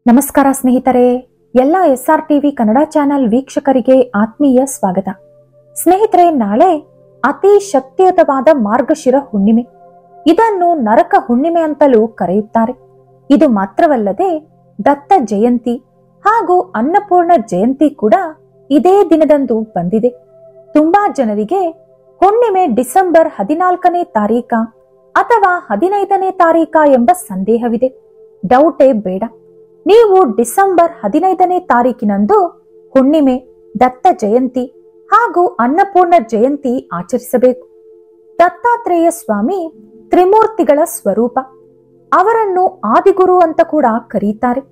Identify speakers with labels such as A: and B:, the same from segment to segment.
A: ನಮಸ್ಕಾರ ಸ್ನೇಹಿತರೆ, ಎಲ್ಲ SR ಟಿವಿ ಕನ್ನಡ ಚಾನೆಲ್ ವೀಕ್ಷಕರಿಗೆ ಆತ್ಮೀಯ ಸ್ವಾಗತ. ಸ್ನೇಹಿತರೆ, ನಾಳೆ ಅತಿ ಶಕ್ತಿಯುತವಾದ ಮಾರ್ಗಶಿರ ಹುಣ್ಣಿಮೆ. ಇದನ್ನು ನರಕ ಹುಣ್ಣಿಮೆ ಅಂತಲೂ ಕರೆಯುತ್ತಾರೆ. ಇದು ಮಾತ್ರವಲ್ಲದೆ ದತ್ತ ಜಯಂತಿ ಹಾಗೂ ಅನ್ನಪೂರ್ಣ ಜಯಂತಿ ಕೂಡ ಇದೇ ದಿನದಂದು ಬಂದಿದೆ. ತುಂಬಾ ಜನರಿಗೆ ಹುಣ್ಣಿಮೆ ಡಿಸೆಂಬರ್ 14ನೇ ತಾರೀಕ ಅಥವಾ 15ನೇ ತಾರೀಕ ಎಂಬ ಸಂದೇಹವಿದೆ. ಡೌಟೇ ಬೇಡ. ನೀವು ಡಿಸೆಂಬರ್ 15ನೇ ತಾರೀಕಿನಂದು ಹುಣ್ಣಿಮೆ, ದತ್ತ ಜಯಂತಿ ಹಾಗೂ ಅನ್ನಪೂರ್ಣ ಜಯಂತಿ ಆಚರಿಸಬೇಕು. ದತ್ತಾತ್ರೇಯ ಸ್ವಾಮಿ ತ್ರಿಮೂರ್ತಿಗಳ ಸ್ವರೂಪ. ಅವರನ್ನು ಆದಿಗುರು ಅಂತ ಕೂಡ ಕರೀತಾರೆ.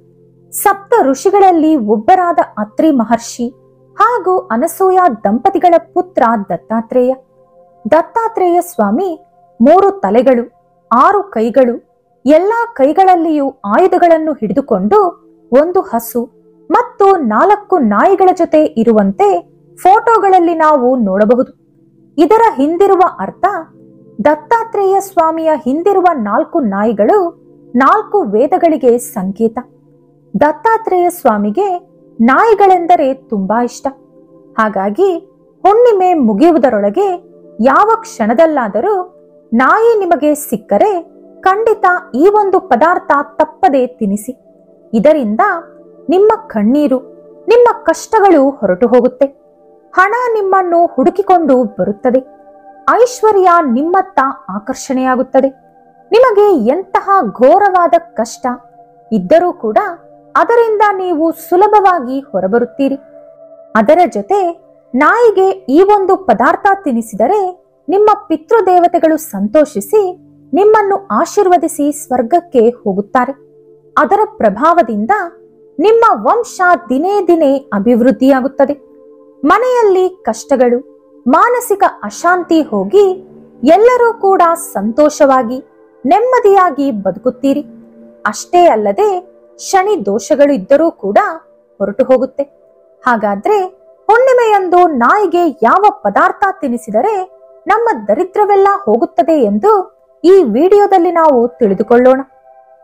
A: ಸಪ್ತ ಋಷಿಗಳಲ್ಲಿ ಒಬ್ಬರಾದ ಅತ್ರಿ ಮಹರ್ಷಿ ಹಾಗೂ ಅನಸೂಯ ದಂಪತಿಗಳ ಪುತ್ರ ದತ್ತಾತ್ರೇಯ. ದತ್ತಾತ್ರೇಯ ಸ್ವಾಮಿ 3 ತಲೆಗಳು, 6 ಕೈಗಳು, ಎಲ್ಲಾ ಕೈಗಳಲ್ಲಿಯೂ ಆಯುಧಗಳನ್ನು ಹಿಡಿದುಕೊಂಡು ಒಂದು ಹಸು ಮತ್ತು 4 ನಾಯಿಗಳ ಜೊತೆ ಇರುವಂತೆ ಫೋಟೋಗಳಲ್ಲಿ ನಾವು ನೋಡಬಹುದು. ಇದರ ಹಿಂದಿರುವ ಅರ್ಥ, ದತ್ತಾತ್ರೇಯ ಸ್ವಾಮಿಯ ಹಿಂದಿರುವ 4 ನಾಯಿಗಳು 4 ವೇದಗಳಿಗೆ ಸಂಕೇತ. ದತ್ತಾತ್ರೇಯ ಸ್ವಾಮಿಗೆ ನಾಯಿಗಳೆಂದರೆ ತುಂಬಾ ಇಷ್ಟ. ಹಾಗಾಗಿ ಹುಣ್ಣಿಮೆ ಮುಗಿಯುವುದರೊಳಗೆ ಯಾವ ಕ್ಷಣದಲ್ಲಾದರೂ ನಾಯಿ ನಿಮಗೆ ಸಿಕ್ಕರೆ ಖಂಡಿತ ಈ ಒಂದು ಪದಾರ್ಥ ತಪ್ಪದೆ ತಿನ್ನಿಸಿ. ಇದರಿಂದ ನಿಮ್ಮ ಕಣ್ಣೀರು, ನಿಮ್ಮ ಕಷ್ಟಗಳು ಹೊರಟು ಹೋಗುತ್ತೆ. ಹಣ ನಿಮ್ಮನ್ನು ಹುಡುಕಿಕೊಂಡು ಬರುತ್ತದೆ. ಐಶ್ವರ್ಯ ನಿಮ್ಮತ್ತ ಆಕರ್ಷಣೆಯಾಗುತ್ತದೆ. ನಿಮಗೆ ಎಂತಹ ಘೋರವಾದ ಕಷ್ಟ ಇದ್ದರೂ ಕೂಡ ಅದರಿಂದ ನೀವು ಸುಲಭವಾಗಿ ಹೊರಬರುತ್ತೀರಿ. ಅದರ ಜೊತೆ ನಾಯಿಗೆ ಈ ಒಂದು ಪದಾರ್ಥ ತಿನ್ನಿಸಿದರೆ ನಿಮ್ಮ ಪಿತೃದೇವತೆಗಳು ಸಂತೋಷಿಸಿ ನಿಮ್ಮನ್ನು ಆಶೀರ್ವದಿಸಿ ಸ್ವರ್ಗಕ್ಕೆ ಹೋಗುತ್ತಾರೆ. ಅದರ ಪ್ರಭಾವದಿಂದ ನಿಮ್ಮ ವಂಶ ದಿನೇ ದಿನೇ ಅಭಿವೃದ್ಧಿಯಾಗುತ್ತದೆ. ಮನೆಯಲ್ಲಿ ಕಷ್ಟಗಳು, ಮಾನಸಿಕ ಅಶಾಂತಿ ಹೋಗಿ ಎಲ್ಲರೂ ಕೂಡ ಸಂತೋಷವಾಗಿ ನೆಮ್ಮದಿಯಾಗಿ ಬದುಕುತ್ತೀರಿ. ಅಷ್ಟೇ ಅಲ್ಲದೆ ಶನಿ ದೋಷಗಳು ಇದ್ದರೂ ಕೂಡ ಹೊರಟು ಹೋಗುತ್ತೆ. ಹಾಗಾದ್ರೆ ಹುಣ್ಣಿಮೆಯಂದು ನಾಯಿಗೆ ಯಾವ ಪದಾರ್ಥ ತಿನ್ನಿಸಿದರೆ ನಮ್ಮ ದರಿದ್ರವೆಲ್ಲ ಹೋಗುತ್ತದೆ ಎಂದು ಈ ವಿಡಿಯೋದಲ್ಲಿ ನಾವು ತಿಳಿದುಕೊಳ್ಳೋಣ.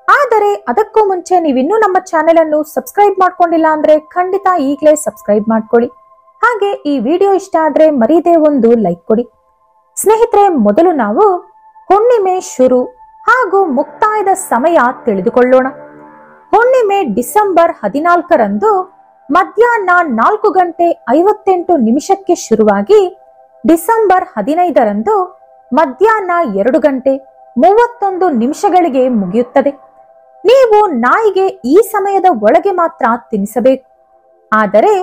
A: ಆದರೆ ಅದಕ್ಕೂ ಮುಂಚೆ ನೀವಿನ್ನೂ ನಮ್ಮ ಚಾನೆಲ್ ಅನ್ನು ಸಬ್ಸ್ಕ್ರೈಬ್ ಮಾಡ್ಕೊಂಡಿಲ್ಲ ಅಂದ್ರೆ ಖಂಡಿತ ಈಗಲೇ ಸಬ್ಸ್ಕ್ರೈಬ್ ಮಾಡ್ಕೊಳ್ಳಿ. ಹಾಗೆ ಈ ವಿಡಿಯೋ ಇಷ್ಟ ಆದ್ರೆ ಮರೀದೇ ಒಂದು ಲೈಕ್ ಕೊಡಿ. ಸ್ನೇಹಿತರೆ, ಮೊದಲು ನಾವು ಹುಣ್ಣಿಮೆ ಶುರು ಹಾಗೂ ಮುಕ್ತಾಯದ ಸಮಯ ತಿಳಿದುಕೊಳ್ಳೋಣ. ಹುಣ್ಣಿಮೆ ಡಿಸೆಂಬರ್ 14ರಂದು ಮಧ್ಯಾಹ್ನ 4:58 ಶುರುವಾಗಿ ಡಿಸೆಂಬರ್ 15ರಂದು ಮಧ್ಯಾಹ್ನ 2:31 ಮುಗಿಯುತ್ತದೆ. ನೀವು ನಾಯಿಗೆ ಈ ಸಮಯದ ಒಳಗೆ ಮಾತ್ರ ತಿನ್ನಿಸಬೇಕು. ಆದರೆ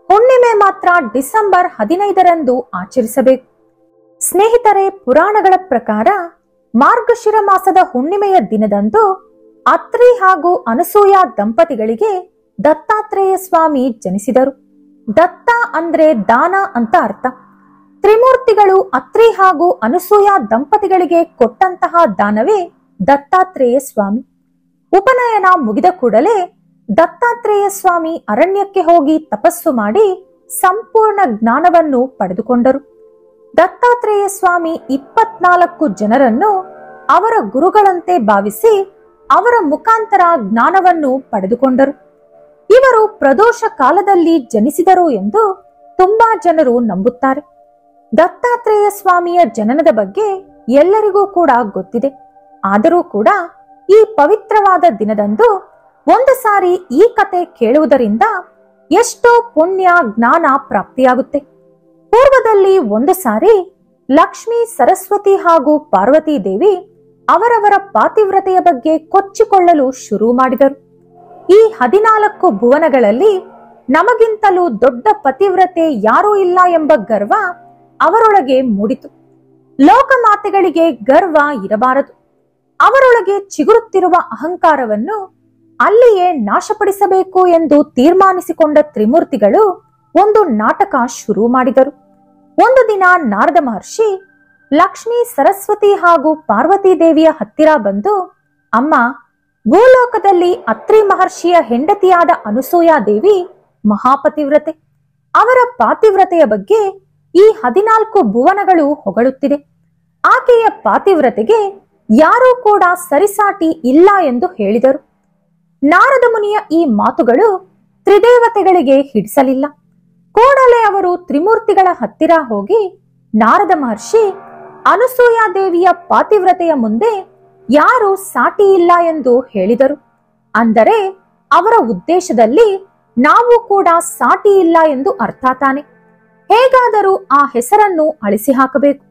A: ಹುಣ್ಣಿಮೆ ಮಾತ್ರ ಡಿಸೆಂಬರ್ 15ರಂದು ಆಚರಿಸಬೇಕು. ಸ್ನೇಹಿತರೆ, ಪುರಾಣಗಳ ಪ್ರಕಾರ ಮಾರ್ಗಶಿರ ಮಾಸದ ಹುಣ್ಣಿಮೆಯ ದಿನದಂದು ಅತ್ರಿ ಹಾಗೂ ಅನಸೂಯ ದಂಪತಿಗಳಿಗೆ ದತ್ತಾತ್ರೇಯ ಸ್ವಾಮಿ ಜನಿಸಿದರು. ದತ್ತ ಅಂದ್ರೆ ದಾನ ಅಂತ ಅರ್ಥ. ತ್ರಿಮೂರ್ತಿಗಳು ಅತ್ರಿ ಹಾಗೂ ಅನಸೂಯ ದಂಪತಿಗಳಿಗೆ ಕೊಟ್ಟಂತಹ ದಾನವೇ ದತ್ತಾತ್ರೇಯ ಸ್ವಾಮಿ. ಉಪನಯನ ಮುಗಿದ ಕೂಡಲೇ ದತ್ತಾತ್ರೇಯ ಸ್ವಾಮಿ ಅರಣ್ಯಕ್ಕೆ ಹೋಗಿ ತಪಸ್ಸು ಮಾಡಿ ಸಂಪೂರ್ಣ ಜ್ಞಾನವನ್ನು ಪಡೆದುಕೊಂಡರು. ದತ್ತಾತ್ರೇಯ ಸ್ವಾಮಿ 24 ಜನರನ್ನು ಅವರ ಗುರುಗಳಂತೆ ಭಾವಿಸಿ ಅವರ ಮುಖಾಂತರ ಜ್ಞಾನವನ್ನು ಪಡೆದುಕೊಂಡರು. ಇವರು ಪ್ರದೋಷ ಕಾಲದಲ್ಲಿ ಜನಿಸಿದರು ಎಂದು ತುಂಬಾ ಜನರು ನಂಬುತ್ತಾರೆ. ದತ್ತಾತ್ರೇಯ ಸ್ವಾಮಿಯ ಜನನದ ಬಗ್ಗೆ ಎಲ್ಲರಿಗೂ ಕೂಡ ಗೊತ್ತಿದೆ. ಆದರೂ ಕೂಡ ಈ ಪವಿತ್ರವಾದ ದಿನದಂದು ಒಂದು ಸಾರಿ ಈ ಕತೆ ಕೇಳುವುದರಿಂದ ಎಷ್ಟೋ ಪುಣ್ಯ ಜ್ಞಾನ ಪ್ರಾಪ್ತಿಯಾಗುತ್ತೆ. ಪೂರ್ವದಲ್ಲಿ ಒಂದು ಸಾರಿ ಲಕ್ಷ್ಮೀ, ಸರಸ್ವತಿ ಹಾಗೂ ಪಾರ್ವತಿ ದೇವಿ ಅವರವರ ಪಾತಿವ್ರತೆಯ ಬಗ್ಗೆ ಕೊಚ್ಚಿಕೊಳ್ಳಲು ಶುರು ಮಾಡಿದರು. ಈ 14 ಭುವನಗಳಲ್ಲಿ ನಮಗಿಂತಲೂ ದೊಡ್ಡ ಪತಿವ್ರತೆ ಯಾರೂ ಇಲ್ಲ ಎಂಬ ಗರ್ವ ಅವರೊಳಗೆ ಮೂಡಿತು. ಲೋಕಮಾತೆಗಳಿಗೆ ಗರ್ವ ಇರಬಾರದು. ಅವರೊಳಗೆ ಚಿಗುರುತ್ತಿರುವ ಅಹಂಕಾರವನ್ನು ಅಲ್ಲಿಯೇ ನಾಶಪಡಿಸಬೇಕು ಎಂದು ತೀರ್ಮಾನಿಸಿಕೊಂಡ ತ್ರಿಮೂರ್ತಿಗಳು ಒಂದು ನಾಟಕ ಶುರು ಮಾಡಿದರು. ಒಂದು ದಿನ ನಾರದ ಮಹರ್ಷಿ ಲಕ್ಷ್ಮೀ, ಸರಸ್ವತಿ ಹಾಗೂ ಪಾರ್ವತಿ ದೇವಿಯ ಹತ್ತಿರ ಬಂದು, ಅಮ್ಮ, ಭೂಲೋಕದಲ್ಲಿ ಅತ್ರಿ ಮಹರ್ಷಿಯ ಹೆಂಡತಿಯಾದ ಅನಸೂಯ ದೇವಿ ಮಹಾಪತಿವ್ರತೆ. ಅವರ ಪಾತಿವ್ರತೆಯ ಬಗ್ಗೆ ಈ 14 ಭುವನಗಳು ಹೊಗಳುತ್ತಿದೆ. ಆಕೆಯ ಪಾತಿವ್ರತೆಗೆ ಯಾರೂ ಕೂಡ ಸರಿಸಾಟಿ ಇಲ್ಲ ಎಂದು ಹೇಳಿದರು. ನಾರದ ಮುನಿಯ ಈ ಮಾತುಗಳು ತ್ರಿದೇವತೆಗಳಿಗೆ ಹಿಡಿಸಲಿಲ್ಲ. ಕೂಡಲೇ ಅವರು ತ್ರಿಮೂರ್ತಿಗಳ ಹತ್ತಿರ ಹೋಗಿ, ನಾರದ ಮಹರ್ಷಿ, ಅನಸೂಯಾದೇವಿಯ ಪಾತಿವ್ರತೆಯ ಮುಂದೆ ಯಾರು ಸಾಟಿ ಇಲ್ಲ ಎಂದು ಹೇಳಿದರು. ಅಂದರೆ ಅವರ ಉದ್ದೇಶದಲ್ಲಿ ನಾವು ಕೂಡ ಸಾಟಿ ಇಲ್ಲ ಎಂದು ಅರ್ಥ ತಾನೆ. ಹೇಗಾದರೂ ಆ ಹೆಸರನ್ನು ಅಳಿಸಿ ಹಾಕಬೇಕು.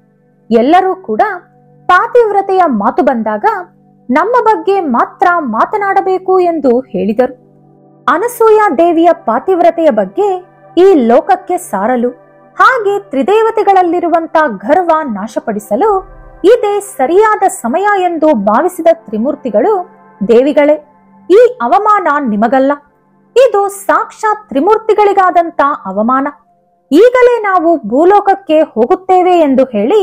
A: ಎಲ್ಲರೂ ಕೂಡ ಪಾತಿವ್ರತೆಯ ಮಾತು ಬಂದಾಗ ನಮ್ಮ ಬಗ್ಗೆ ಮಾತ್ರ ಮಾತನಾಡಬೇಕು ಎಂದು ಹೇಳಿದರು. ಅನಸೂಯಾ ದೇವಿಯ ಪಾತಿವ್ರತೆಯ ಬಗ್ಗೆ ಈ ಲೋಕಕ್ಕೆ ಸಾರಲು, ಹಾಗೆ ತ್ರಿದೇವತೆಗಳಲ್ಲಿರುವಂತ ಗರ್ವ ನಾಶಪಡಿಸಲು ಇದೇ ಸರಿಯಾದ ಸಮಯ ಎಂದು ಭಾವಿಸಿದ ತ್ರಿಮೂರ್ತಿಗಳು, ದೇವಿಗಳೇ, ಈ ಅವಮಾನ ನಿಮಗಲ್ಲ, ಇದು ಸಾಕ್ಷಾತ್ ತ್ರಿಮೂರ್ತಿಗಳಿಗಾದಂತ ಅವಮಾನ. ಈಗಲೇ ನಾವು ಭೂಲೋಕಕ್ಕೆ ಹೋಗುತ್ತೇವೆ ಎಂದು ಹೇಳಿ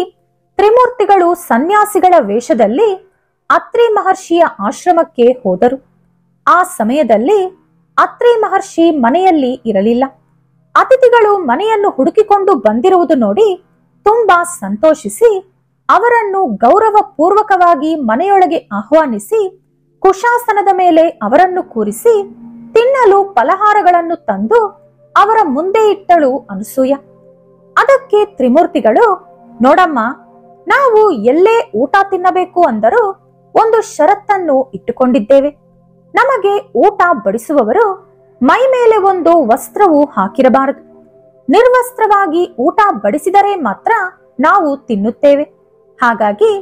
A: ತ್ರಿಮೂರ್ತಿಗಳು ಸನ್ಯಾಸಿಗಳ ವೇಷದಲ್ಲಿ ಅತ್ರಿ ಮಹರ್ಷಿಯ ಆಶ್ರಮಕ್ಕೆ ಹೋದರು. ಆ ಸಮಯದಲ್ಲಿ ಅತ್ರಿ ಮಹರ್ಷಿ ಮನೆಯಲ್ಲಿ ಇರಲಿಲ್ಲ. ಅತಿಥಿಗಳು ಮನೆಯನ್ನು ಹುಡುಕಿಕೊಂಡು ಬಂದಿರುವುದು ನೋಡಿ ತುಂಬಾ ಸಂತೋಷಿಸಿ ಅವರನ್ನು ಗೌರವ ಪೂರ್ವಕವಾಗಿ ಮನೆಯೊಳಗೆ ಆಹ್ವಾನಿಸಿ ಕುಶಾಸನದ ಮೇಲೆ ಅವರನ್ನು ಕೂರಿಸಿ ತಿನ್ನಲು ಫಲಹಾರಗಳನ್ನು ತಂದು ಅವರ ಮುಂದೆ ಇಟ್ಟಳು ಅನಸೂಯ. ಅದಕ್ಕೆ ತ್ರಿಮೂರ್ತಿಗಳು, ನೋಡಮ್ಮ, ನಾವು ಎಲ್ಲೇ ಊಟ ತಿನ್ನಬೇಕು ಅಂದರೂ ಒಂದು ಷರತ್ತನ್ನು ಇಟ್ಟುಕೊಂಡಿದ್ದೇವೆ. ನಮಗೆ ಊಟ ಬಡಿಸುವವರು ಮೈ ಮೇಲೆ ಒಂದು ವಸ್ತ್ರವು ಹಾಕಿರಬಾರದು. ನಿರ್ವಸ್ತ್ರವಾಗಿ ಊಟ ಬಡಿಸಿದರೆ ಮಾತ್ರ ನಾವು ತಿನ್ನುತ್ತೇವೆ. ಹಾಗಾಗಿ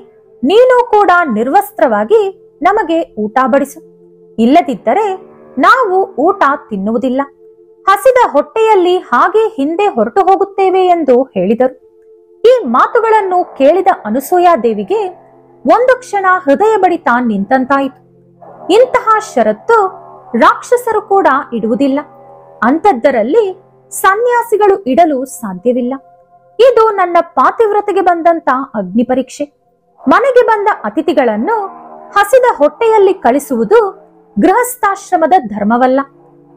A: ನೀನು ಕೂಡ ನಿರ್ವಸ್ತ್ರವಾಗಿ ನಮಗೆ ಊಟ ಬಡಿಸು. ಇಲ್ಲದಿದ್ದರೆ ನಾವು ಊಟ ತಿನ್ನುವುದಿಲ್ಲ. ಹಸಿದ ಹೊಟ್ಟೆಯಲ್ಲಿ ಹಾಗೆ ಹಿಂದೆ ಹೊರಟು ಹೋಗುತ್ತೇವೆ ಎಂದು ಹೇಳಿದರು. ಈ ಮಾತುಗಳನ್ನು ಕೇಳಿದ ಅನಸೂಯಾದೇವಿಗೆ ಒಂದು ಕ್ಷಣ ಹೃದಯ ಬಡಿತ ನಿಂತಂತಾಯಿತು. ಇಂತಹ ಷರತ್ತು ರಾಕ್ಷಸರು ಕೂಡ ಇಡುವುದಿಲ್ಲ. ಅಂಥದ್ದರಲ್ಲಿ ಸನ್ಯಾಸಿಗಳು ಇಡಲು ಸಾಧ್ಯವಿಲ್ಲ. ಇದು ನನ್ನ ಪಾತಿವ್ರತೆಗೆ ಬಂದಂತ ಅಗ್ನಿ ಪರೀಕ್ಷೆ. ಮನೆಗೆ ಬಂದ ಅತಿಥಿಗಳನ್ನು ಹಸಿದ ಹೊಟ್ಟೆಯಲ್ಲಿ ಕಳಿಸುವುದು ಗೃಹಸ್ಥಾಶ್ರಮದ ಧರ್ಮವಲ್ಲ.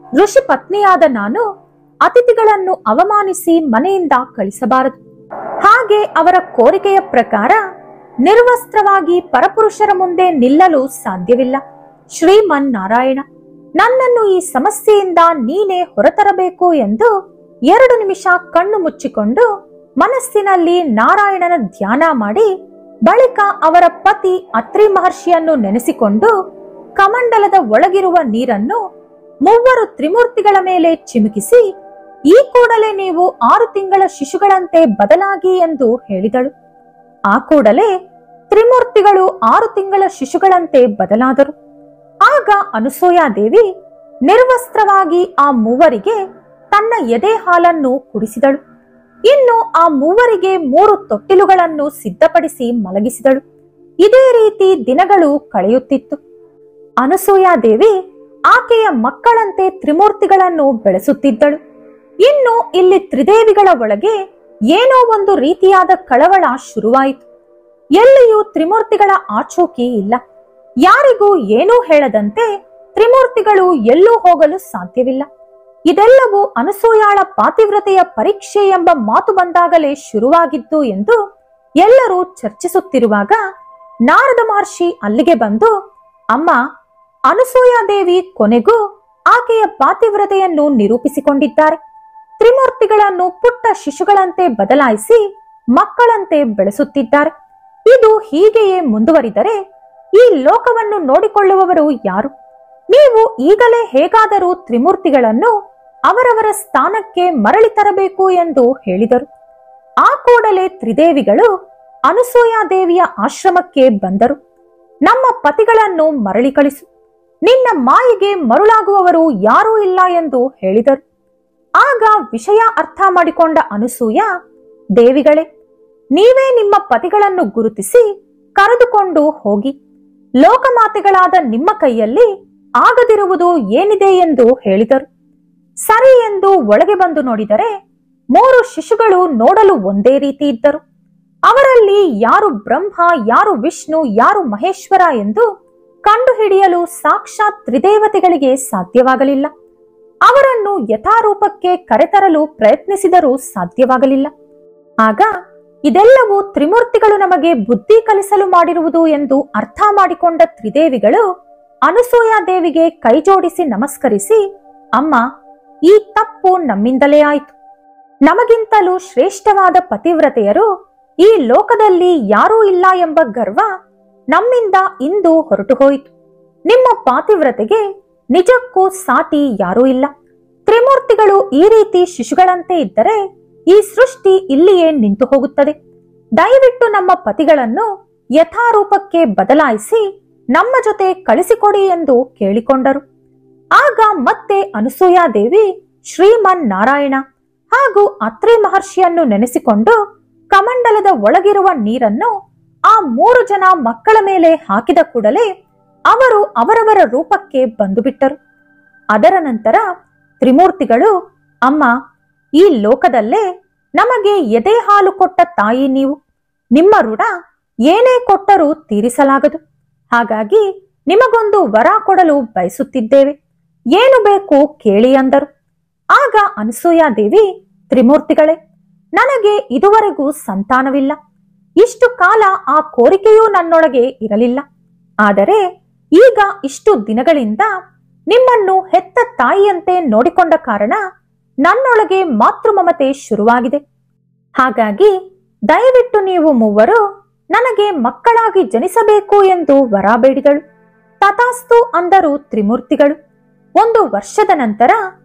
A: ಋಷಿ ಪತ್ನಿಯಾದ ನಾನು ಅತಿಥಿಗಳನ್ನು ಅವಮಾನಿಸಿ ಮನೆಯಿಂದ ಕಳಿಸಬಾರದು. ಹಾಗೆ ಅವರ ಕೋರಿಕೆಯ ಪ್ರಕಾರ ನಿರ್ವಸ್ತ್ರವಾಗಿ ಪರಪುರುಷರ ಮುಂದೆ ನಿಲ್ಲಲು ಸಾಧ್ಯವಿಲ್ಲ. ಶ್ರೀಮನ್ ನಾರಾಯಣ, ನನ್ನನ್ನು ಈ ಸಮಸ್ಯೆಯಿಂದ ನೀನೇ ಹೊರತರಬೇಕು ಎಂದು 2 ನಿಮಿಷ ಕಣ್ಣು ಮುಚ್ಚಿಕೊಂಡು ಮನಸ್ಸಿನಲ್ಲಿ ನಾರಾಯಣನ ಧ್ಯಾನ ಮಾಡಿ ಬಳಿಕ ಅವರ ಪತಿ ಅತ್ರಿ ಮಹರ್ಷಿಯನ್ನು ನೆನೆಸಿಕೊಂಡು ಕಮಂಡಲದ ಒಳಗಿರುವ ನೀರನ್ನು 3 ತ್ರಿಮೂರ್ತಿಗಳ ಮೇಲೆ ಚಿಮುಕಿಸಿ, ಈ ಕೂಡಲೇ ನೀವು 6 ತಿಂಗಳ ಶಿಶುಗಳಂತೆ ಬದಲಾಗಿ ಎಂದು ಹೇಳಿದಳು. ಆ ಕೂಡಲೇ ತ್ರಿಮೂರ್ತಿಗಳು 6 ತಿಂಗಳ ಶಿಶುಗಳಂತೆ ಬದಲಾದರು. ಆಗ ಅನಸೂಯಾದೇವಿ ನಿರ್ವಸ್ತ್ರವಾಗಿ ಆ 3 ತನ್ನ ಎದೆ ಹಾಲನ್ನು ಕುಡಿಸಿದಳು. ಇನ್ನು ಆ 3 3 ತೊಟ್ಟಿಲುಗಳನ್ನು ಸಿದ್ಧಪಡಿಸಿ ಮಲಗಿಸಿದಳು. ಇದೇ ರೀತಿ ದಿನಗಳು ಕಳೆಯುತ್ತಿತ್ತು. ಅನಸೂಯಾದೇವಿ ಆಕೆಯ ಮಕ್ಕಳಂತೆ ತ್ರಿಮೂರ್ತಿಗಳನ್ನು ಬೆಳೆಸುತ್ತಿದ್ದಳು. ಇನ್ನು ಇಲ್ಲಿ ತ್ರಿದೇವಿಗಳ ಒಳಗೆ ಏನೋ ಒಂದು ರೀತಿಯಾದ ಕಳವಳ ಶುರುವಾಯಿತು. ಎಲ್ಲಿಯೂ ತ್ರಿಮೂರ್ತಿಗಳ ಆಚೂಕಿ ಇಲ್ಲ. ಯಾರಿಗೂ ಏನೂ ಹೇಳದಂತೆ ತ್ರಿಮೂರ್ತಿಗಳು ಎಲ್ಲೂ ಹೋಗಲು ಸಾಧ್ಯವಿಲ್ಲ. ಇದೆಲ್ಲವೂ ಅನಸೂಯಾಳ ಪಾತಿವ್ರತೆಯ ಪರೀಕ್ಷೆ ಎಂಬ ಮಾತು ಬಂದಾಗಲೇ ಶುರುವಾಗಿದ್ದು ಎಂದು ಎಲ್ಲರೂ ಚರ್ಚಿಸುತ್ತಿರುವಾಗ ನಾರದ ಮಹರ್ಷಿ ಅಲ್ಲಿಗೆ ಬಂದು, ಅಮ್ಮ, ಅನಸೂಯಾದೇವಿ ಕೊನೆಗೂ ಆಕೆಯ ಪಾತಿವ್ರತೆಯನ್ನು ನಿರೂಪಿಸಿಕೊಂಡಿದ್ದಾರೆ. ತ್ರಿಮೂರ್ತಿಗಳನ್ನು ಪುಟ್ಟ ಶಿಶುಗಳಂತೆ ಬದಲಾಯಿಸಿ ಮಕ್ಕಳಂತೆ ಬೆಳೆಸುತ್ತಿದ್ದಾರೆ. ಇದು ಹೀಗೆಯೇ ಮುಂದುವರಿದರೆ ಈ ಲೋಕವನ್ನು ನೋಡಿಕೊಳ್ಳುವವರು ಯಾರು? ನೀವು ಈಗಲೇ ಹೇಗಾದರೂ ತ್ರಿಮೂರ್ತಿಗಳನ್ನು ಅವರವರ ಸ್ಥಾನಕ್ಕೆ ಮರಳಿ ತರಬೇಕು ಎಂದು ಹೇಳಿದರು. ಆ ಕೂಡಲೇ ತ್ರಿದೇವಿಗಳು ಅನಸೂಯಾದೇವಿಯ ಆಶ್ರಮಕ್ಕೆ ಬಂದರು. ನಮ್ಮ ಪತಿಗಳನ್ನು ಮರಳಿ ಕಳಿಸು, ನಿನ್ನ ಮಾಯಿಗೆ ಮರುಳಾಗುವವರು ಯಾರೂ ಇಲ್ಲ ಎಂದು ಹೇಳಿದರು. ಆಗ ವಿಷಯ ಅರ್ಥ ಮಾಡಿಕೊಂಡ ಅನಸೂಯ, ದೇವಿಗಳೇ, ನೀವೇ ನಿಮ್ಮ ಪತಿಗಳನ್ನು ಗುರುತಿಸಿ ಕರೆದುಕೊಂಡು ಹೋಗಿ. ಲೋಕಮಾತೆಗಳಾದ ನಿಮ್ಮ ಕೈಯಲ್ಲಿ ಆಗದಿರುವುದು ಏನಿದೆ ಎಂದು ಹೇಳಿದರು. ಸರಿ ಎಂದು ಒಳಗೆ ಬಂದು ನೋಡಿದರೆ 3 ಶಿಶುಗಳು ನೋಡಲು ಒಂದೇ ರೀತಿ ಇದ್ದರು. ಅವರಲ್ಲಿ ಯಾರು ಬ್ರಹ್ಮ, ಯಾರು ವಿಷ್ಣು, ಯಾರು ಮಹೇಶ್ವರ ಎಂದು ಕಂಡುಹಿಡಿಯಲು ಸಾಕ್ಷಾತ್ ತ್ರಿದೇವತೆಗಳಿಗೆ ಸಾಧ್ಯವಾಗಲಿಲ್ಲ. ಅವರನ್ನು ಯಥಾರೂಪಕ್ಕೆ ಕರೆತರಲು ಪ್ರಯತ್ನಿಸಿದರೂ ಸಾಧ್ಯವಾಗಲಿಲ್ಲ. ಆಗ ಇದೆಲ್ಲವೂ ತ್ರಿಮೂರ್ತಿಗಳು ನಮಗೆ ಬುದ್ಧಿ ಕಲಿಸಲು ಮಾಡಿರುವುದು ಎಂದು ಅರ್ಥ ಮಾಡಿಕೊಂಡ ತ್ರಿದೇವಿಗಳು ಅನಸೂಯ ದೇವಿಗೆ ಕೈಜೋಡಿಸಿ ನಮಸ್ಕರಿಸಿ, ಅಮ್ಮ, ಈ ತಪ್ಪು ನಮ್ಮಿಂದಲೇ ಆಯಿತು. ನಮಗಿಂತಲೂ ಶ್ರೇಷ್ಠವಾದ ಪತಿವ್ರತೆಯರು ಈ ಲೋಕದಲ್ಲಿ ಯಾರೂ ಇಲ್ಲ ಎಂಬ ಗರ್ವ ನಮ್ಮಿಂದ ಇಂದು ಹೊರಟು ಹೋಯಿತು. ನಿಮ್ಮ ಪಾತಿವ್ರತೆಗೆ ನಿಜಕ್ಕೂ ಸಾಟಿ ಯಾರೂ ಇಲ್ಲ. ತ್ರಿಮೂರ್ತಿಗಳು ಈ ರೀತಿ ಶಿಶುಗಳಂತೆ ಇದ್ದರೆ ಈ ಸೃಷ್ಟಿ ಇಲ್ಲಿಯೇ ನಿಂತು ಹೋಗುತ್ತದೆ. ದಯವಿಟ್ಟು ನಮ್ಮ ಪತಿಗಳನ್ನು ಯಥಾರೂಪಕ್ಕೆ ಬದಲಾಯಿಸಿ ನಮ್ಮ ಜೊತೆ ಕಳಿಸಿಕೊಡಿ ಎಂದು ಕೇಳಿಕೊಂಡರು. ಆಗ ಮತ್ತೆ ಅನಸೂಯಾದೇವಿ ಶ್ರೀಮನ್ ನಾರಾಯಣ ಹಾಗೂ ಅತ್ರಿ ಮಹರ್ಷಿಯನ್ನು ನೆನೆಸಿಕೊಂಡು ಕಮಂಡಲದ ಒಳಗಿರುವ ನೀರನ್ನು ಆ 3 ಜನ ಮಕ್ಕಳ ಮೇಲೆ ಹಾಕಿದ ಕೂಡಲೇ ಅವರು ಅವರವರ ರೂಪಕ್ಕೆ ಬಂದು ಬಿಟ್ಟರು. ಅದರ ನಂತರ ತ್ರಿಮೂರ್ತಿಗಳು, ಅಮ್ಮ, ಈ ಲೋಕದಲ್ಲೇ ನಮಗೆ ಎದೆ ಹಾಲು ಕೊಟ್ಟ ತಾಯಿ ನೀವು. ನಿಮ್ಮ ಋಣ ಏನೇ ಕೊಟ್ಟರೂ ತೀರಿಸಲಾಗದು. ಹಾಗಾಗಿ ನಿಮಗೊಂದು ವರ ಕೊಡಲು ಬಯಸುತ್ತಿದ್ದೇವೆ. ಏನು ಬೇಕು ಕೇಳಿ ಅಂದರು. ಆಗ ಅನಸೂಯಾದೇವಿ, ತ್ರಿಮೂರ್ತಿಗಳೇ, ನನಗೆ ಇದುವರೆಗೂ ಸಂತಾನವಿಲ್ಲ. ಇಷ್ಟು ಕಾಲ ಆ ಕೋರಿಕೆಯೂ ನನ್ನೊಳಗೆ ಇರಲಿಲ್ಲ. ಆದರೆ ಈಗ ಇಷ್ಟು ದಿನಗಳಿಂದ ನಿಮ್ಮನ್ನು ಹೆತ್ತ ತಾಯಿಯಂತೆ ನೋಡಿಕೊಂಡ ಕಾರಣ ನನ್ನೊಳಗೆ ಮಾತೃಮಮತೆ ಶುರುವಾಗಿದೆ. ಹಾಗಾಗಿ ದಯವಿಟ್ಟು ನೀವು ಮೂವರು ನನಗೆ ಮಕ್ಕಳಾಗಿ ಜನಿಸಬೇಕು ಎಂದು ವರ ಬೇಡಿದಳು. ತಥಾಸ್ತು ಅಂದರು ತ್ರಿಮೂರ್ತಿಗಳು. 1 ವರ್ಷದ ನಂತರ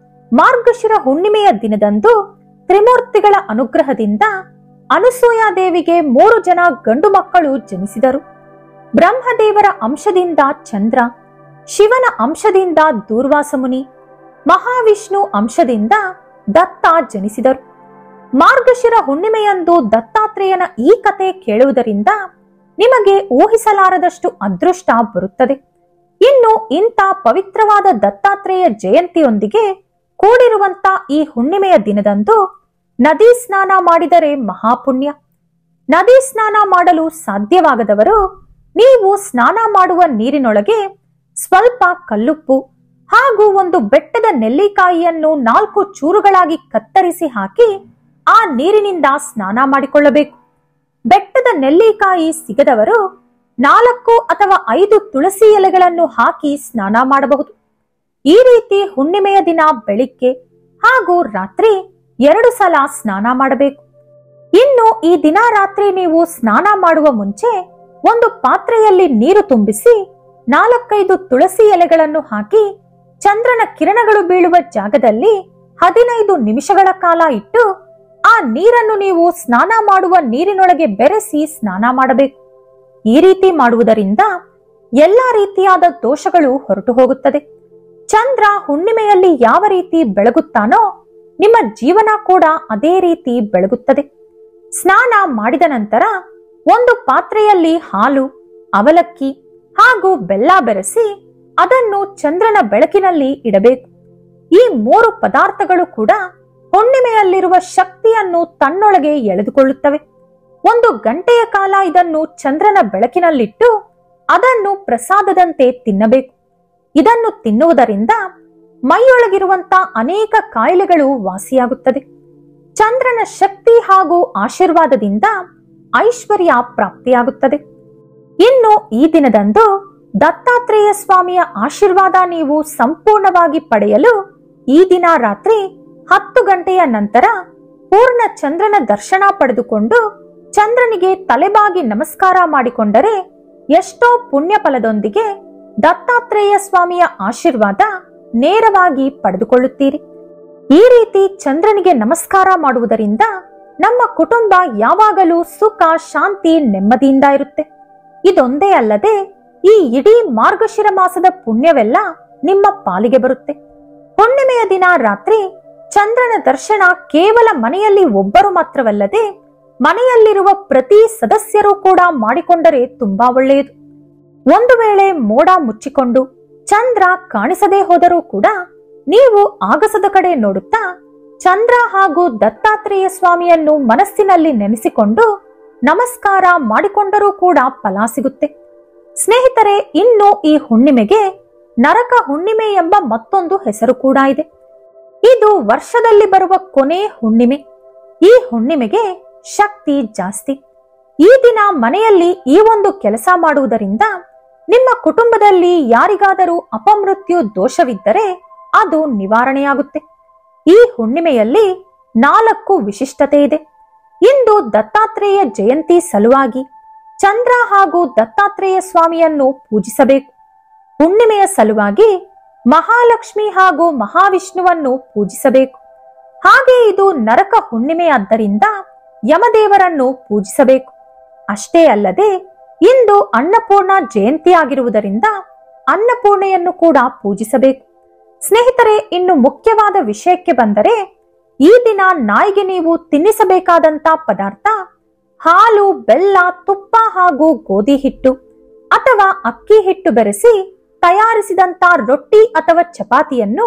A: ಮಾರ್ಗಶಿರ ಹುಣ್ಣಿಮೆಯ ದಿನದಂದು ತ್ರಿಮೂರ್ತಿಗಳ ಅನುಗ್ರಹದಿಂದ ಅನಸೂಯಾದೇವಿಗೆ 3 ಜನ ಗಂಡು ಮಕ್ಕಳು ಜನಿಸಿದರು. ಬ್ರಹ್ಮದೇವರ ಅಂಶದಿಂದ ಚಂದ್ರ, ಶಿವನ ಅಂಶದಿಂದ ದೂರ್ವಾಸ ಮುನಿ, ಮಹಾವಿಷ್ಣು ಅಂಶದಿಂದ ದತ್ತ ಜನಿಸಿದರು. ಮಾರ್ಗಶಿರ ಹುಣ್ಣಿಮೆಯಂದು ದತ್ತಾತ್ರೇಯನ ಈ ಕತೆ ಕೇಳುವುದರಿಂದ ನಿಮಗೆ ಊಹಿಸಲಾರದಷ್ಟು ಅದೃಷ್ಟ ಬರುತ್ತದೆ. ಇನ್ನು ಇಂಥ ಪವಿತ್ರವಾದ ದತ್ತಾತ್ರೇಯ ಜಯಂತಿಯೊಂದಿಗೆ ಕೂಡಿರುವಂತ ಈ ಹುಣ್ಣಿಮೆಯ ದಿನದಂದು ನದಿ ಸ್ನಾನ ಮಾಡಿದರೆ ಮಹಾಪುಣ್ಯ. ನದಿ ಸ್ನಾನ ಮಾಡಲು ಸಾಧ್ಯವಾಗದವರು ನೀವು ಸ್ನಾನ ಮಾಡುವ ನೀರಿನೊಳಗೆ ಸ್ವಲ್ಪ ಕಲ್ಲುಪ್ಪು ಹಾಗೂ 1 ಬೆಟ್ಟದ ನೆಲ್ಲಿಕಾಯಿಯನ್ನು 4 ಚೂರುಗಳಾಗಿ ಕತ್ತರಿಸಿ ಹಾಕಿ ಆ ನೀರಿನಿಂದ ಸ್ನಾನ ಮಾಡಿಕೊಳ್ಳಬೇಕು. ಬೆಟ್ಟದ ನೆಲ್ಲಿಕಾಯಿ ಸಿಗದವರು 4 ಅಥವಾ 5 ತುಳಸಿ ಎಲೆಗಳನ್ನು ಹಾಕಿ ಸ್ನಾನ ಮಾಡಬಹುದು. ಈ ರೀತಿ ಹುಣ್ಣಿಮೆಯ ದಿನ ಬೆಳಿಗ್ಗೆ ಹಾಗೂ ರಾತ್ರಿ 2 ಸಲ ಸ್ನಾನ ಮಾಡಬೇಕು. ಇನ್ನು ಈ ದಿನ ರಾತ್ರಿ ನೀವು ಸ್ನಾನ ಮಾಡುವ ಮುಂಚೆ ಒಂದು ಪಾತ್ರೆಯಲ್ಲಿ ನೀರು ತುಂಬಿಸಿ 4-5 ತುಳಸಿ ಎಲೆಗಳನ್ನು ಹಾಕಿ ಚಂದ್ರನ ಕಿರಣಗಳು ಬೀಳುವ ಜಾಗದಲ್ಲಿ 15 ನಿಮಿಷಗಳ ಕಾಲ ಇಟ್ಟು ಆ ನೀರನ್ನು ನೀವು ಸ್ನಾನ ಮಾಡುವ ನೀರಿನೊಳಗೆ ಬೆರೆಸಿ ಸ್ನಾನ ಮಾಡಬೇಕು. ಈ ರೀತಿ ಮಾಡುವುದರಿಂದ ಎಲ್ಲಾ ರೀತಿಯಾದ ದೋಷಗಳು ಹೊರಟು ಹೋಗುತ್ತದೆ. ಚಂದ್ರ ಹುಣ್ಣಿಮೆಯಲ್ಲಿ ಯಾವ ರೀತಿ ಬೆಳಗುತ್ತಾನೋ ನಿಮ್ಮ ಜೀವನ ಕೂಡ ಅದೇ ರೀತಿ ಬೆಳಗುತ್ತದೆ. ಸ್ನಾನ ಮಾಡಿದ ನಂತರ ಒಂದು ಪಾತ್ರೆಯಲ್ಲಿ ಹಾಲು, ಅವಲಕ್ಕಿ ಹಾಗೂ ಬೆಲ್ಲ ಬೆರೆಸಿ ಅದನ್ನು ಚಂದ್ರನ ಬೆಳಕಿನಲ್ಲಿ ಇಡಬೇಕು. ಈ 3 ಪದಾರ್ಥಗಳು ಕೂಡ ಹುಣ್ಣಿಮೆಯಲ್ಲಿರುವ ಶಕ್ತಿಯನ್ನು ತನ್ನೊಳಗೆ ಎಳೆದುಕೊಳ್ಳುತ್ತವೆ. 1 ಗಂಟೆಯ ಕಾಲ ಇದನ್ನು ಚಂದ್ರನ ಬೆಳಕಿನಲ್ಲಿಟ್ಟು ಅದನ್ನು ಪ್ರಸಾದದಂತೆ ತಿನ್ನಬೇಕು. ಇದನ್ನು ತಿನ್ನುವುದರಿಂದ ಮೈಯೊಳಗಿರುವಂತ ಅನೇಕ ಕಾಯಿಲೆಗಳು ವಾಸಿಯಾಗುತ್ತದೆ. ಚಂದ್ರನ ಶಕ್ತಿ ಹಾಗೂ ಆಶೀರ್ವಾದದಿಂದ ಐಶ್ವರ್ಯ ಪ್ರಾಪ್ತಿಯಾಗುತ್ತದೆ. ಇನ್ನು ಈ ದಿನದಂದು ದತ್ತಾತ್ರೇಯ ಸ್ವಾಮಿಯ ಆಶೀರ್ವಾದ ನೀವು ಸಂಪೂರ್ಣವಾಗಿ ಪಡೆಯಲು ಈ ದಿನ ರಾತ್ರಿ 10 ಗಂಟೆಯ ನಂತರ ಪೂರ್ಣ ಚಂದ್ರನ ದರ್ಶನ ಪಡೆದುಕೊಂಡು ಚಂದ್ರನಿಗೆ ತಲೆಬಾಗಿ ನಮಸ್ಕಾರ ಮಾಡಿಕೊಂಡರೆ ಎಷ್ಟೋ ಪುಣ್ಯ ಫಲದೊಂದಿಗೆ ದತ್ತಾತ್ರೇಯ ಸ್ವಾಮಿಯ ಆಶೀರ್ವಾದ ನೇರವಾಗಿ ಪಡೆದುಕೊಳ್ಳುತ್ತೀರಿ. ಈ ರೀತಿ ಚಂದ್ರನಿಗೆ ನಮಸ್ಕಾರ ಮಾಡುವುದರಿಂದ ನಮ್ಮ ಕುಟುಂಬ ಯಾವಾಗಲೂ ಸುಖ, ಶಾಂತಿ, ನೆಮ್ಮದಿಯಿಂದ ಇರುತ್ತೆ. ಇದೊಂದೇ ಅಲ್ಲದೆ ಈ ಇಡೀ ಮಾರ್ಗಶಿರ ಮಾಸದ ಪುಣ್ಯವೆಲ್ಲ ನಿಮ್ಮ ಪಾಲಿಗೆ ಬರುತ್ತೆ. ಹುಣ್ಣಿಮೆಯ ದಿನ ರಾತ್ರಿ ಚಂದ್ರನ ದರ್ಶನ ಕೇವಲ ಮನೆಯಲ್ಲಿ ಒಬ್ಬರು ಮಾತ್ರವಲ್ಲದೆ ಮನೆಯಲ್ಲಿರುವ ಪ್ರತಿ ಸದಸ್ಯರು ಕೂಡ ಮಾಡಿಕೊಂಡರೆ ತುಂಬಾ ಒಳ್ಳೆಯದು. ಒಂದು ವೇಳೆ ಮೋಡ ಮುಚ್ಚಿಕೊಂಡು ಚಂದ್ರ ಕಾಣಿಸದೇ ಹೋದರೂ ಕೂಡ ನೀವು ಆಗಸದ ಕಡೆ ನೋಡುತ್ತಾ ಚಂದ್ರ ಹಾಗೂ ದತ್ತಾತ್ರೇಯ ಸ್ವಾಮಿಯನ್ನು ಮನಸ್ಸಿನಲ್ಲಿ ನೆನೆಸಿಕೊಂಡು ನಮಸ್ಕಾರ ಮಾಡಿಕೊಂಡರೂ ಕೂಡ ಫಲ ಸಿಗುತ್ತೆ. ಸ್ನೇಹಿತರೆ, ಇನ್ನು ಈ ಹುಣ್ಣಿಮೆಗೆ ನರಕ ಹುಣ್ಣಿಮೆ ಎಂಬ ಮತ್ತೊಂದು ಹೆಸರು ಕೂಡ ಇದೆ. ಇದು ವರ್ಷದಲ್ಲಿ ಬರುವ ಕೊನೆ ಹುಣ್ಣಿಮೆ. ಈ ಹುಣ್ಣಿಮೆಗೆ ಶಕ್ತಿ ಜಾಸ್ತಿ. ಈ ದಿನ ಮನೆಯಲ್ಲಿ ಈ ಒಂದು ಕೆಲಸ ಮಾಡುವುದರಿಂದ ನಿಮ್ಮ ಕುಟುಂಬದಲ್ಲಿ ಯಾರಿಗಾದರೂ ಅಪಮೃತ್ಯು ದೋಷವಿದ್ದರೆ ಅದು ನಿವಾರಣೆಯಾಗುತ್ತೆ. ಈ ಹುಣ್ಣಿಮೆಯಲ್ಲಿ 4 ವಿಶಿಷ್ಟತೆ ಇದೆ. ಇಂದು ದತ್ತಾತ್ರೇಯ ಜಯಂತಿ ಸಲುವಾಗಿ ಚಂದ್ರ ಹಾಗೂ ದತ್ತಾತ್ರೇಯ ಸ್ವಾಮಿಯನ್ನು ಪೂಜಿಸಬೇಕು. ಹುಣ್ಣಿಮೆಯ ಸಲುವಾಗಿ ಮಹಾಲಕ್ಷ್ಮಿ ಹಾಗೂ ಮಹಾವಿಷ್ಣುವನ್ನು ಪೂಜಿಸಬೇಕು. ಹಾಗೆ ಇದು ನರಕ ಹುಣ್ಣಿಮೆಯಾದ್ದರಿಂದ ಯಮದೇವರನ್ನು ಪೂಜಿಸಬೇಕು. ಅಷ್ಟೇ ಅಲ್ಲದೆ ಇಂದು ಅನ್ನಪೂರ್ಣ ಜಯಂತಿಯಾಗಿರುವುದರಿಂದ ಅನ್ನಪೂರ್ಣೆಯನ್ನು ಕೂಡ ಪೂಜಿಸಬೇಕು. ಸ್ನೇಹಿತರೆ, ಇನ್ನು ಮುಖ್ಯವಾದ ವಿಷಯಕ್ಕೆ ಬಂದರೆ, ಈ ದಿನ ನಾಯಿಗೆ ನೀವು ತಿನ್ನಿಸಬೇಕಾದಂತ ಪದಾರ್ಥ ಹಾಲು, ಬೆಲ್ಲ, ತುಪ್ಪ ಹಾಗೂ ಗೋಧಿ ಹಿಟ್ಟು ಅಥವಾ ಅಕ್ಕಿ ಹಿಟ್ಟು ಬೆರೆಸಿ ತಯಾರಿಸಿದಂತ ರೊಟ್ಟಿ ಅಥವಾ ಚಪಾತಿಯನ್ನು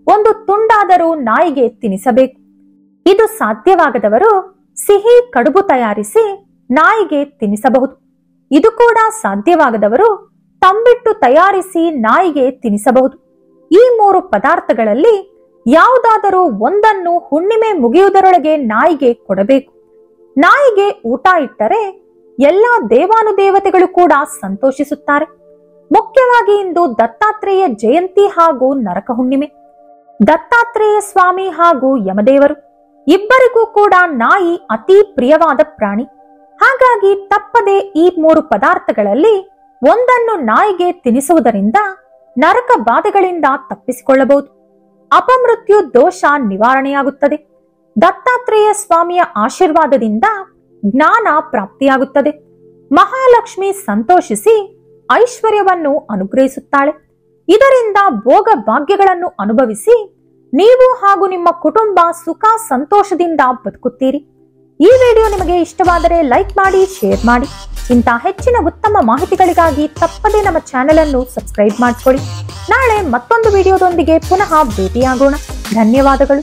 A: ಒಂದು ತುಂಡಾದರೂ ನಾಯಿಗೆ ತಿನ್ನಿಸಬೇಕು. ಇದು ಸಾಧ್ಯವಾಗದವರು ಸಿಹಿ ಕಡುಬು ತಯಾರಿಸಿ ನಾಯಿಗೆ ತಿನ್ನಿಸಬಹುದು. ಇದು ಕೂಡ ಸಾಧ್ಯವಾಗದವರು ತಂಬಿಟ್ಟು ತಯಾರಿಸಿ ನಾಯಿಗೆ ತಿನ್ನಿಸಬಹುದು. ಈ 3 ಪದಾರ್ಥಗಳಲ್ಲಿ ಯಾವುದಾದರೂ ಒಂದನ್ನು ಹುಣ್ಣಿಮೆ ಮುಗಿಯುವುದರೊಳಗೆ ನಾಯಿಗೆ ಕೊಡಬೇಕು. ನಾಯಿಗೆ ಊಟ ಇಟ್ಟರೆ ಎಲ್ಲಾ ದೇವಾನುದೇವತೆಗಳು ಕೂಡ ಸಂತೋಷಿಸುತ್ತಾರೆ. ಮುಖ್ಯವಾಗಿ ಇಂದು ದತ್ತಾತ್ರೇಯ ಜಯಂತಿ ಹಾಗೂ ನರಕ ಹುಣ್ಣಿಮೆ. ದತ್ತಾತ್ರೇಯ ಸ್ವಾಮಿ ಹಾಗೂ ಯಮದೇವರು ಇಬ್ಬರಿಗೂ ಕೂಡ ನಾಯಿ ಅತಿ ಪ್ರಿಯವಾದ ಪ್ರಾಣಿ. ಹಾಗಾಗಿ ತಪ್ಪದೆ ಈ 3 ಪದಾರ್ಥಗಳಲ್ಲಿ ಒಂದನ್ನು ನಾಯಿಗೆ ತಿನ್ನಿಸುವುದರಿಂದ ನರಕ ಬಾಧೆಗಳಿಂದ ತಪ್ಪಿಸಿಕೊಳ್ಳಬಹುದು. ಅಪಮೃತ್ಯು ದೋಷ ನಿವಾರಣೆಯಾಗುತ್ತದೆ. ದತ್ತಾತ್ರೇಯ ಸ್ವಾಮಿಯ ಆಶೀರ್ವಾದದಿಂದ ಜ್ಞಾನ ಪ್ರಾಪ್ತಿಯಾಗುತ್ತದೆ. ಮಹಾಲಕ್ಷ್ಮಿ ಸಂತೋಷಿಸಿ ಐಶ್ವರ್ಯವನ್ನು ಅನುಗ್ರಹಿಸುತ್ತಾಳೆ. ಇದರಿಂದ ಭೋಗ ಭಾಗ್ಯಗಳನ್ನು ಅನುಭವಿಸಿ ನೀವು ಹಾಗೂ ನಿಮ್ಮ ಕುಟುಂಬ ಸುಖ ಸಂತೋಷದಿಂದ ಬದುಕುತ್ತೀರಿ. ಈ ವಿಡಿಯೋ ನಿಮಗೆ ಇಷ್ಟವಾದರೆ ಲೈಕ್ ಮಾಡಿ, ಶೇರ್ ಮಾಡಿ. ಇಂಥ ಹೆಚ್ಚಿನ ಉತ್ತಮ ಮಾಹಿತಿಗಳಿಗಾಗಿ ತಪ್ಪದೇ ನಮ್ಮ ಚಾನೆಲ್ ಅನ್ನು ಸಬ್ಸ್ಕ್ರೈಬ್ ಮಾಡಿಕೊಳ್ಳಿ. ನಾಳೆ ಮತ್ತೊಂದು ವಿಡಿಯೋದೊಂದಿಗೆ ಪುನಃ ಭೇಟಿಯಾಗೋಣ. ಧನ್ಯವಾದಗಳು.